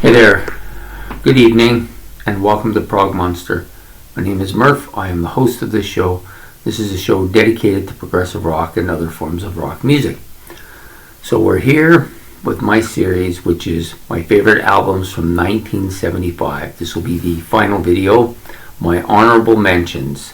Hey there, good evening, and welcome to Prog Monster. My name is Murph. I am the host of this show. This is a show dedicated to progressive rock and other forms of rock music. So we're here with my series, which is my favorite albums from 1975. This will be the final video, my honorable mentions.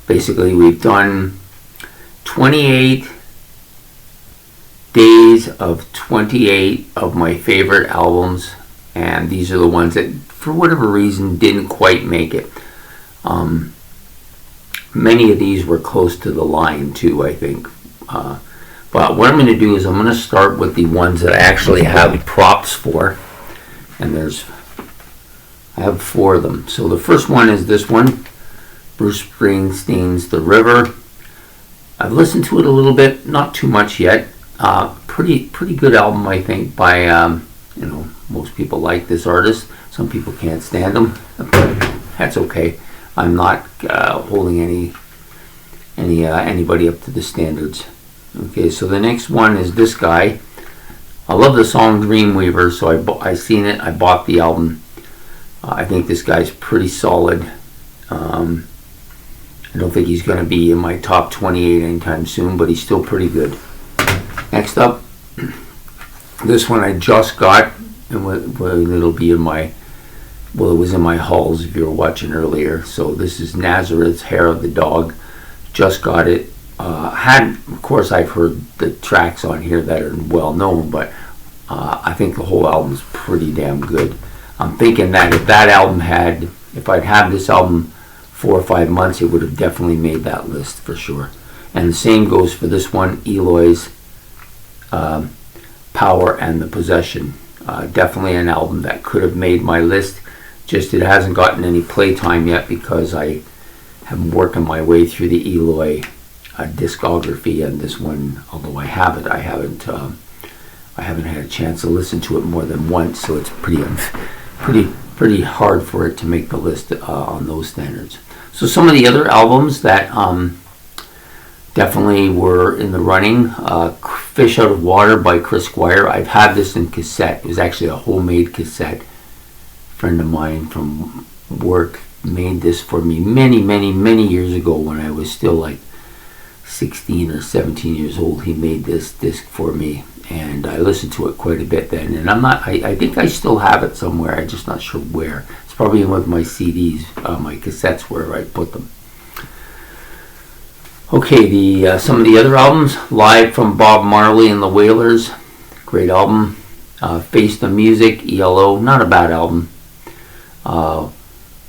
Basically, we've done 28 days of 28 of my favorite albums, and these are the ones that, for whatever reason, didn't quite make it. Many of these were close to the line, too, I think. But what I'm going to do is I'm going to start with the ones that I actually have props for. And I have 4 of them. So the first one is this one, Bruce Springsteen's The River. I've listened to it a little bit, not too much yet. Pretty good album, I think, by most people like this artist. Some people can't stand him, but that's okay. I'm not holding anybody up to the standards. Okay, so the next one is this guy. I love the song Dreamweaver, so I seen it. I bought the album. I think this guy's pretty solid. I don't think he's going to be in my top 28 anytime soon, but he's still pretty good. Next up, this one I just got, and it'll be in my, it was in my hauls if you were watching earlier. So this is Nazareth's Hair of the Dog. Just got it. Of course, I've heard the tracks on here that are well known, but I think the whole album's pretty damn good. I'm thinking that if I'd had this album 4 or 5 months, it would have definitely made that list for sure. And the same goes for this one, Eloy's Power and the Possession. Definitely an album that could have made my list. Just it hasn't gotten any playtime yet because I am working my way through the Eloy discography, and this one, although I haven't had a chance to listen to it more than once, so it's pretty hard for it to make the list on those standards. So some of the other albums that definitely were in the running, Fish Out of Water by Chris Squire. I've had this in cassette. It was actually a homemade cassette. A friend of mine from work made this for me many years ago when I was still like 16 or 17 years old. He made this disc for me, and I listened to it quite a bit then. And I think I still have it somewhere. I'm just not sure where. It's probably in with my CDs, my cassettes, where I put them. Okay, some of the other albums. Live from Bob Marley and the Wailers. Great album. Face the Music, ELO. Not a bad album.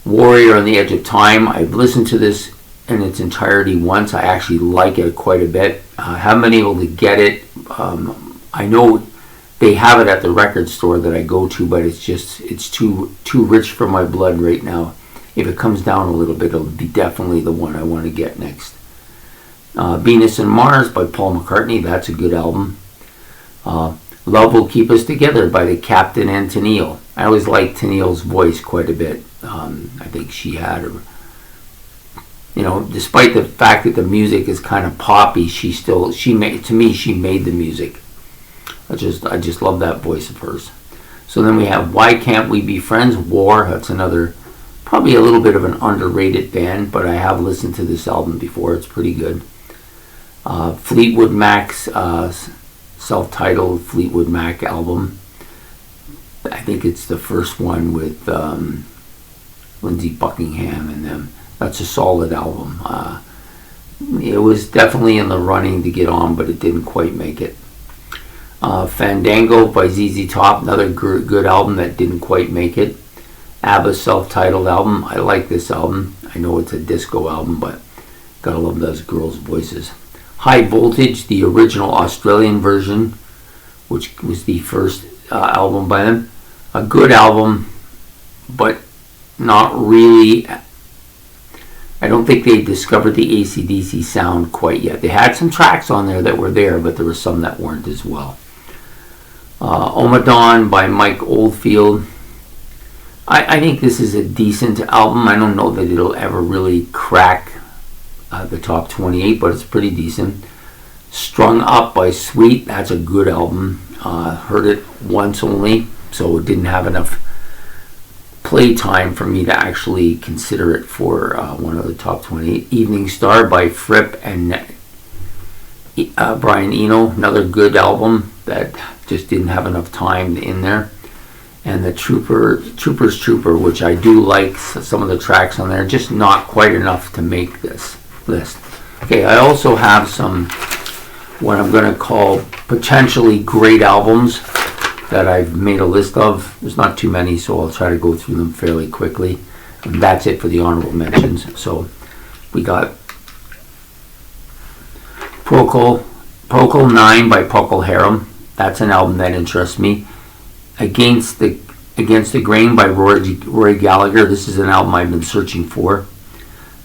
Warrior on the Edge of Time. I've listened to this in its entirety once. I actually like it quite a bit. I haven't been able to get it. I know they have it at the record store that I go to, but it's too rich for my blood right now. If it comes down a little bit, it'll be definitely the one I want to get next. Venus and Mars by Paul McCartney. That's a good album. Love Will Keep Us Together by the Captain and Tennille. I always liked Tennille's voice quite a bit. I think she had her, despite the fact that the music is kind of poppy, she made the music. I just love that voice of hers. So then we have Why Can't We Be Friends? War. That's another, probably a little bit of an underrated band, but I have listened to this album before. It's pretty good. Fleetwood Mac's self-titled Fleetwood Mac album. I think it's the first one with Lindsey Buckingham and them. That's a solid album. It was definitely in the running to get on, but it didn't quite make it. Fandango by ZZ Top, another good album that didn't quite make it. ABBA's self-titled album. I like this album. I know it's a disco album, but gotta love those girls' voices. High Voltage, the original Australian version, which was the first album by them. A good album, but not really. I don't think they discovered the AC/DC sound quite yet. They had some tracks on there that were there, but there were some that weren't as well. Omadon by Mike Oldfield. I think this is a decent album. I don't know that it'll ever really crack the top 28, but it's pretty decent. Strung Up by Sweet, that's a good album. Heard it once only, so it didn't have enough playtime for me to actually consider it for one of the top 20. Evening Star by Fripp and Brian Eno, another good album that just didn't have enough time in there. And the Trooper's Trooper, which I do like some of the tracks on there, just not quite enough to make this list. Okay, I also have some what I'm going to call potentially great albums that I've made a list of. There's not too many, so I'll try to go through them fairly quickly. And that's it for the honorable mentions. So we got Procol 9 by Procol Harum. That's an album that interests me. Against the Grain by Rory Gallagher. This is an album I've been searching for.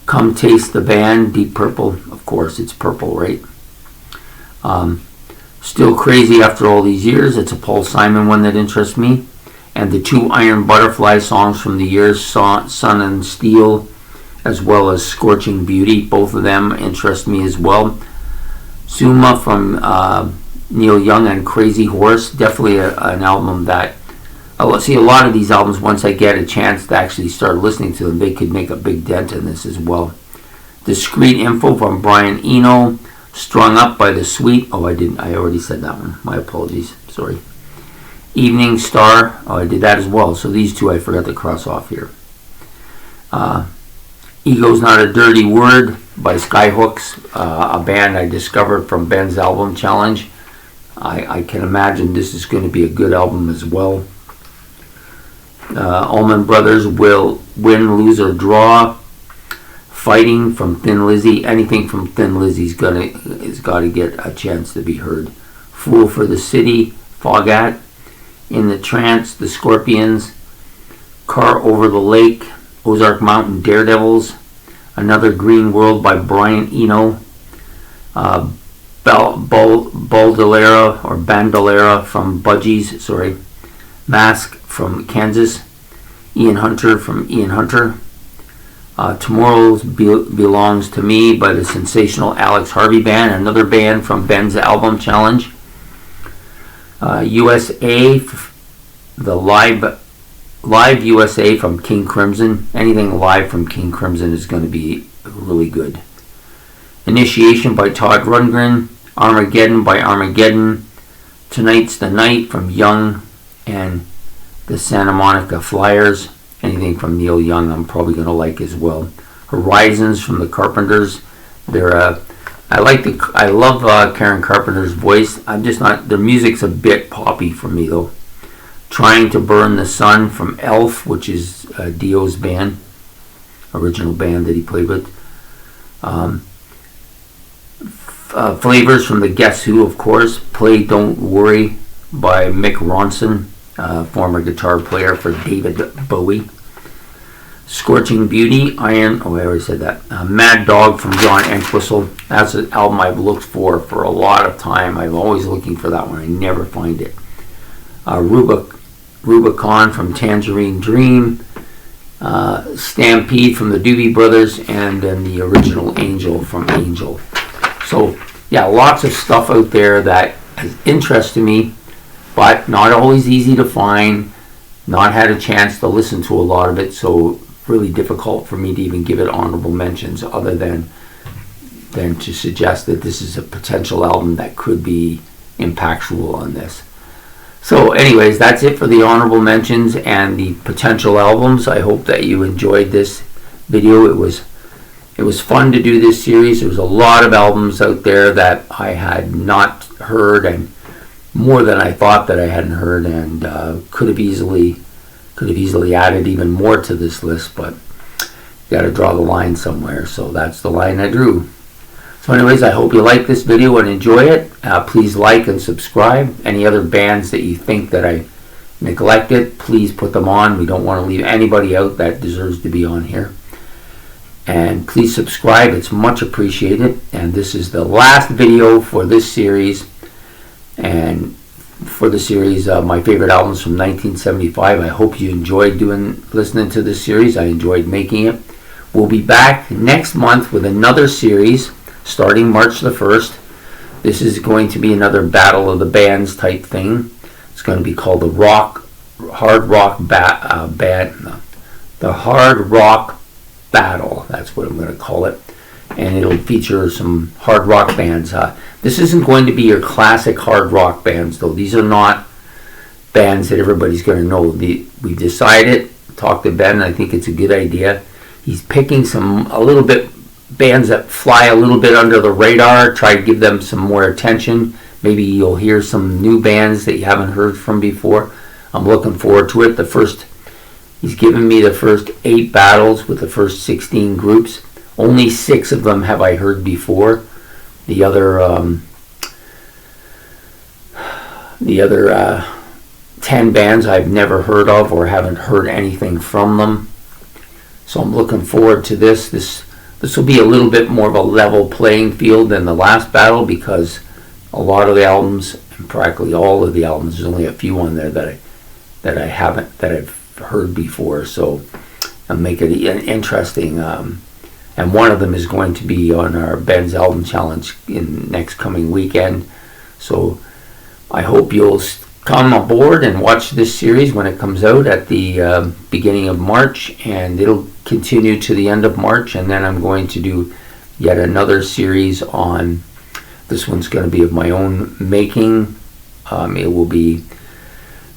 Come Taste the Band, Deep Purple. Of course, it's Purple, right? Still Crazy After All These Years. It's a Paul Simon one that interests me. And the 2 Iron Butterfly songs from the years, Sun and Steel, as well as Scorching Beauty. Both of them interest me as well. Zuma from Neil Young and Crazy Horse, definitely an album that I'll see. A lot of these albums, once I get a chance to actually start listening to them, they could make a big dent in this as well. Discreet Info from Brian Eno. Strung Up by The Sweet. I already said that one. My apologies. Sorry. Evening Star. I did that as well. So these two I forgot to cross off here. Ego's Not a Dirty Word by Skyhooks, a band I discovered from Ben's album challenge. I can imagine this is going to be a good album as well. Allman Brothers Will Win, Lose or Draw. Fighting from Thin Lizzy. Anything from Thin Lizzy's got to get a chance to be heard. Fool for the City, Fogat. In the Trance, The Scorpions. Car Over the Lake, Ozark Mountain Daredevils. Another Green World by Brian Eno. Bandolera from Budgies, Mask from Kansas. Ian Hunter from Ian Hunter. Tomorrow Belongs to Me by the sensational Alex Harvey Band, another band from Ben's album challenge. USA, the live USA from King Crimson. Anything live from King Crimson is going to be really good. Initiation by Todd Rundgren. Armageddon by Armageddon. Tonight's the Night from Young and the Santa Monica Flyers. Anything from Neil Young I'm probably going to like as well. Horizons from the Carpenters. I love Karen Carpenter's voice. I'm just not, their music's a bit poppy for me though. Trying to Burn the Sun from Elf, which is Dio's band, original band that he played with. Flavors from the Guess Who, of course. Play Don't Worry by Mick Ronson, former guitar player for David Bowie. Scorching Beauty, I already said that. Mad Dog from John Entwistle. That's an album I've looked for a lot of time. I'm always looking for that one. I never find it. Rubicon from Tangerine Dream. Stampede from the Doobie Brothers. And then the original Angel from Angel. So, yeah, lots of stuff out there that has interest to me, but not always easy to find. Not had a chance to listen to a lot of it, so really difficult for me to even give it honorable mentions other than to suggest that this is a potential album that could be impactful on this. So anyways, that's it for the honorable mentions and the potential albums. I hope that you enjoyed this video. It was fun to do this series. There was a lot of albums out there that I had not heard, and more than I thought that I hadn't heard, and could have easily added even more to this list, but you got to draw the line somewhere, so that's the line I drew. So anyways, I hope you like this video and enjoy it. Please like and subscribe. Any other bands that you think that I neglected, please put them on. We don't want to leave anybody out that deserves to be on here. And please subscribe, it's much appreciated. And this is the last video for this series. And for the series, my favorite albums from 1975. I hope you enjoyed listening to this series. I enjoyed making it. We'll be back next month with another series starting March the 1st. This is going to be another Battle of the Bands type thing. It's going to be called the Hard Rock the Hard Rock Battle. That's what I'm going to call it. And it'll feature some hard rock bands. This isn't going to be your classic hard rock bands, though. These are not bands that everybody's going to know. We decided, talked to Ben, and I think it's a good idea. He's picking a little bit bands that fly a little bit under the radar, try to give them some more attention. Maybe you'll hear some new bands that you haven't heard from before. I'm looking forward to it. He's given me the first 8 battles with the first 16 groups. Only 6 of them have I heard before. The other 10 bands I've never heard of or haven't heard anything from them. So I'm looking forward to this. This will be a little bit more of a level playing field than the last battle, because a lot of the albums, and practically all of the albums, there's only a few on there that I've heard before. So I'll make it interesting. And one of them is going to be on our Ben's Album Challenge in next coming weekend. So I hope you'll come aboard and watch this series when it comes out at the beginning of March, and it'll continue to the end of March, and then I'm going to do yet another series on, this one's going to be of my own making. It will be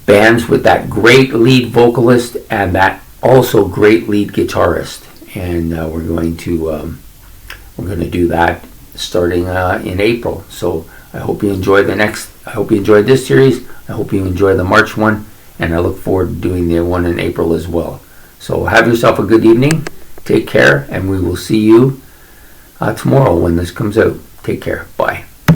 bands with that great lead vocalist and that also great lead guitarist, and we're going to do that starting in April. So I hope you enjoyed this series. I hope you enjoy the March one, and I look forward to doing the one in April as well. So have yourself a good evening. Take care, and we will see you tomorrow when this comes out. Take care. Bye.